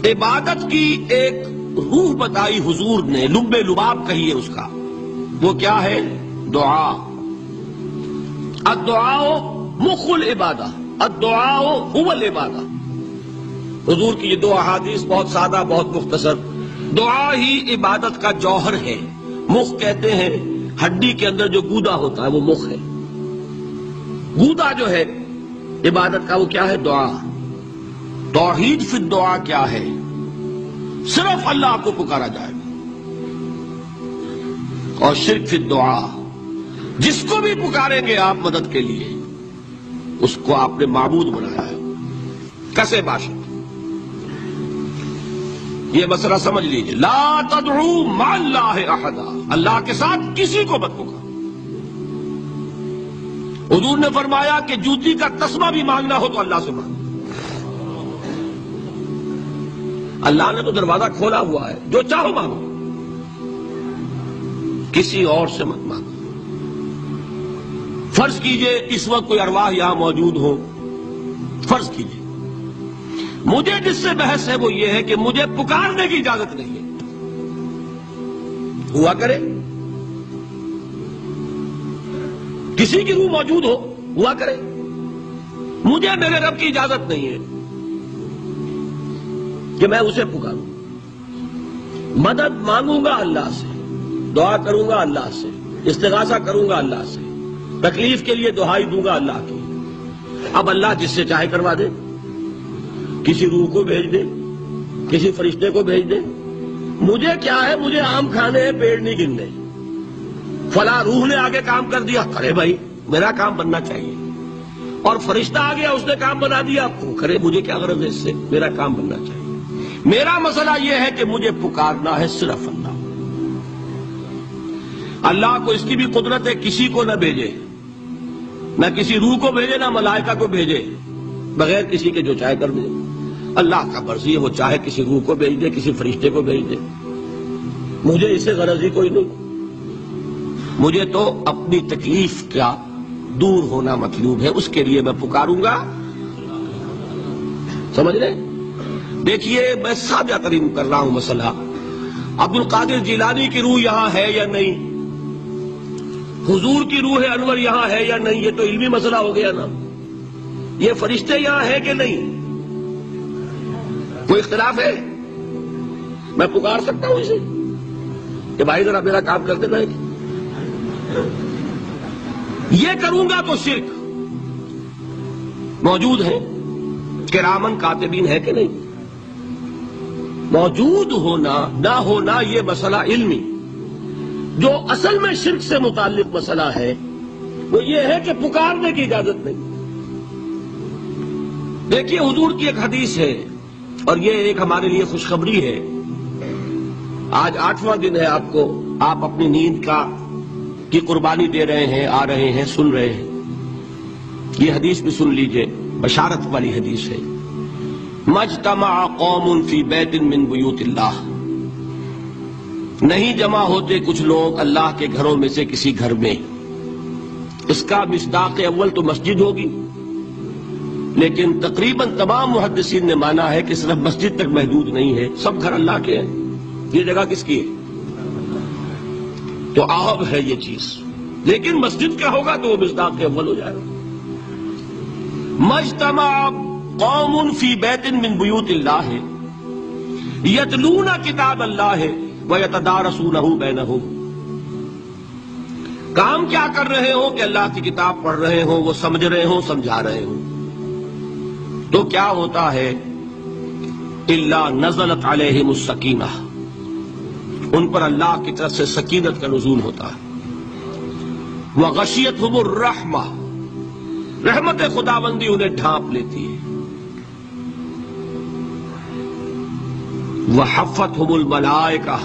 عبادت کی ایک روح بتائی حضور نے، لب لباب کہیے اس کا، وہ کیا ہے؟ دعا۔ الدعاء مخ العبادہ، الدعاء هو العبادہ۔ حضور کی یہ دو احادیث بہت سادہ، بہت مختصر۔ دعا ہی عبادت کا جوہر ہے۔ مخ کہتے ہیں ہڈی کے اندر جو گودا ہوتا ہے وہ مخ ہے۔ گودا جو ہے عبادت کا وہ کیا ہے؟ دعا۔ توحید فی الدعا کیا ہے؟ صرف اللہ کو پکارا جائے گا۔ اور شرک فی الدعا، جس کو بھی پکاریں گے آپ مدد کے لیے اس کو آپ نے معبود بنایا ہے، کسے باشد۔ یہ مسئلہ سمجھ لیجئے، لا تدعو مع اللہ احدا، اللہ کے ساتھ کسی کو مت پکارو۔ حضور نے فرمایا کہ جوتی کا تسمہ بھی مانگنا ہو تو اللہ سے مانگو۔ اللہ نے تو دروازہ کھولا ہوا ہے، جو چاہو مانگو، کسی اور سے مت مانگو۔ فرض کیجئے اس وقت کوئی ارواح یہاں موجود ہو، فرض کیجئے، مجھے جس سے بحث ہے وہ یہ ہے کہ مجھے پکارنے کی اجازت نہیں ہے۔ ہوا کرے، کسی کی روح موجود ہو، ہوا کرے، مجھے میرے رب کی اجازت نہیں ہے کہ میں اسے پکاروں۔ مدد مانگوں گا اللہ سے، دعا کروں گا اللہ سے، استغاثہ کروں گا اللہ سے، تکلیف کے لیے دعائی دوں گا اللہ کی۔ اب اللہ جس سے چاہے کروا دے، کسی روح کو بھیج دے، کسی فرشتے کو بھیج دے، مجھے کیا ہے؟ مجھے آم کھانے ہیں، پیڑ نہیں گننے۔ فلاں روح نے آگے کام کر دیا، کرے بھائی، میرا کام بننا چاہیے۔ اور فرشتہ آ گیا، اس نے کام بنا دیا، وہ کرے، مجھے کیا غرض ہے اس سے؟ میرا کام بننا چاہیے۔ میرا مسئلہ یہ ہے کہ مجھے پکارنا ہے صرف اللہ۔ اللہ کو اس کی بھی قدرت ہے کسی کو نہ بھیجے، نہ کسی روح کو بھیجے، نہ ملائکہ کو بھیجے، بغیر کسی کے جو چاہے کر دے۔ اللہ کا مرضی ہے، وہ چاہے کسی روح کو بھیج دے، کسی فرشتے کو بھیج دے، مجھے اسے غرض ہی کوئی نہیں۔ مجھے تو اپنی تکلیف کا دور ہونا مطلوب ہے، اس کے لیے میں پکاروں گا۔ سمجھ رہے؟ دیکھیے میں سادہ ترین کر رہا ہوں مسئلہ۔ عبد القادر جیلانی کی روح یہاں ہے یا نہیں؟ حضور کی روح انور یہاں ہے یا نہیں؟ یہ تو علمی مسئلہ ہو گیا نا۔ یہ فرشتے یہاں ہیں کہ نہیں؟ کوئی اختلاف ہے؟ میں پکار سکتا ہوں اسے کہ بھائی ذرا میرا کام کر دینا ہے؟ یہ کروں گا تو شرک۔ موجود ہے کرامن کاتبین ہے کہ نہیں؟ موجود ہونا نہ ہونا یہ مسئلہ علمی۔ جو اصل میں شرک سے متعلق مسئلہ ہے وہ یہ ہے کہ پکارنے کی اجازت نہیں۔ دیکھیے حضور کی ایک حدیث ہے، اور یہ ایک ہمارے لیے خوشخبری ہے۔ آج 8واں دن ہے، آپ اپنی نیند کی قربانی دے رہے ہیں، آ رہے ہیں، سن رہے ہیں۔ یہ حدیث بھی سن لیجئے، بشارت والی حدیث ہے۔ مجتمع قوم فی بیت من بیوت اللہ، نہیں جمع ہوتے کچھ لوگ اللہ کے گھروں میں سے کسی گھر میں۔ اس کا مصداق اول تو مسجد ہوگی، لیکن تقریباً تمام محدثین نے مانا ہے کہ صرف مسجد تک محدود نہیں ہے، سب گھر اللہ کے ہیں۔ یہ جگہ کس کی ہے؟ تو عام ہے یہ چیز، لیکن مسجد کا ہوگا تو وہ مصداق اول ہو جائے گا۔ مجتمع قوم فی بیت من بیوت اللہ یتلون کتاب اللہ وَيَتَدَارَسُونَهُ بَيْنَهُمْ، کام کیا کر رہے ہو کہ اللہ کی کتاب پڑھ رہے ہوں، وہ سمجھ رہے ہوں، سمجھا رہے ہوں، تو کیا ہوتا ہے؟ إِلَّا نَزَلَتْ عَلَيْهِمُ السَّكِينَةُ، ان پر اللہ کی طرف سے سکینت کا نزول ہوتا ہے۔ وَغَشِيَتْهُمُ الرَّحْمَةُ، رحمت خداوندی انہیں ڈھانپ لیتی ہے۔ وَحَفَّتْهُمُ الْمَلَائِكَةُ،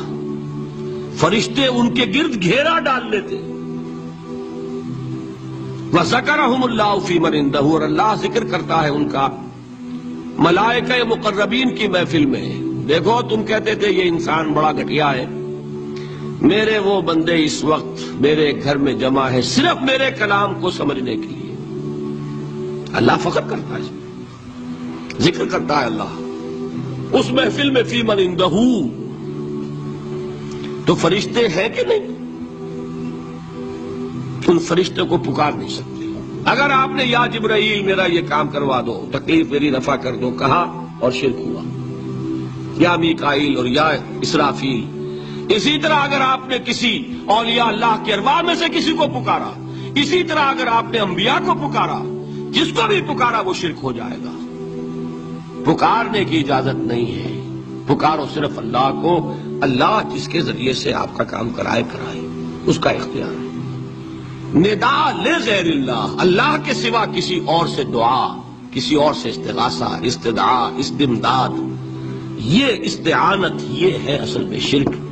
فرشتے ان کے گرد گھیرا ڈال لیتے۔ وَذَكَرَهُمُ اللَّهُ فِي مَنْ عِندَهُ، اور اللہ ذکر کرتا ہے ان کا ملائکہ مقربین کی محفل میں۔ دیکھو تم کہتے تھے یہ انسان بڑا گھٹیا ہے، میرے وہ بندے اس وقت میرے گھر میں جمع ہے صرف میرے کلام کو سمجھنے کے لیے۔ اللہ فخر کرتا ہے، ذکر کرتا ہے اللہ۔ اس محفل میں فی من عنده تو فرشتے ہیں کہ نہیں؟ ان فرشتے کو پکار نہیں سکتے۔ اگر آپ نے یا جبرائیل میرا یہ کام کروا دو، تکلیف میری رفع کر دو کہا اور شرک ہوا، یا میکائیل اور یا اسرافیل۔ اسی طرح اگر آپ نے کسی اولیاء اللہ کے ارواح میں سے کسی کو پکارا، اسی طرح اگر آپ نے انبیاء کو پکارا، جس کو بھی پکارا وہ شرک ہو جائے گا۔ پکارنے کی اجازت نہیں ہے، پکارو صرف اللہ کو، اللہ جس کے ذریعے سے آپ کا کام کرائے اس کا اختیار ہے۔ ندا لغیر اللہ، اللہ کے سوا کسی اور سے دعا، کسی اور سے استغاثہ، استدعاء، استمداد، یہ استعانت، یہ ہے اصل میں شرک۔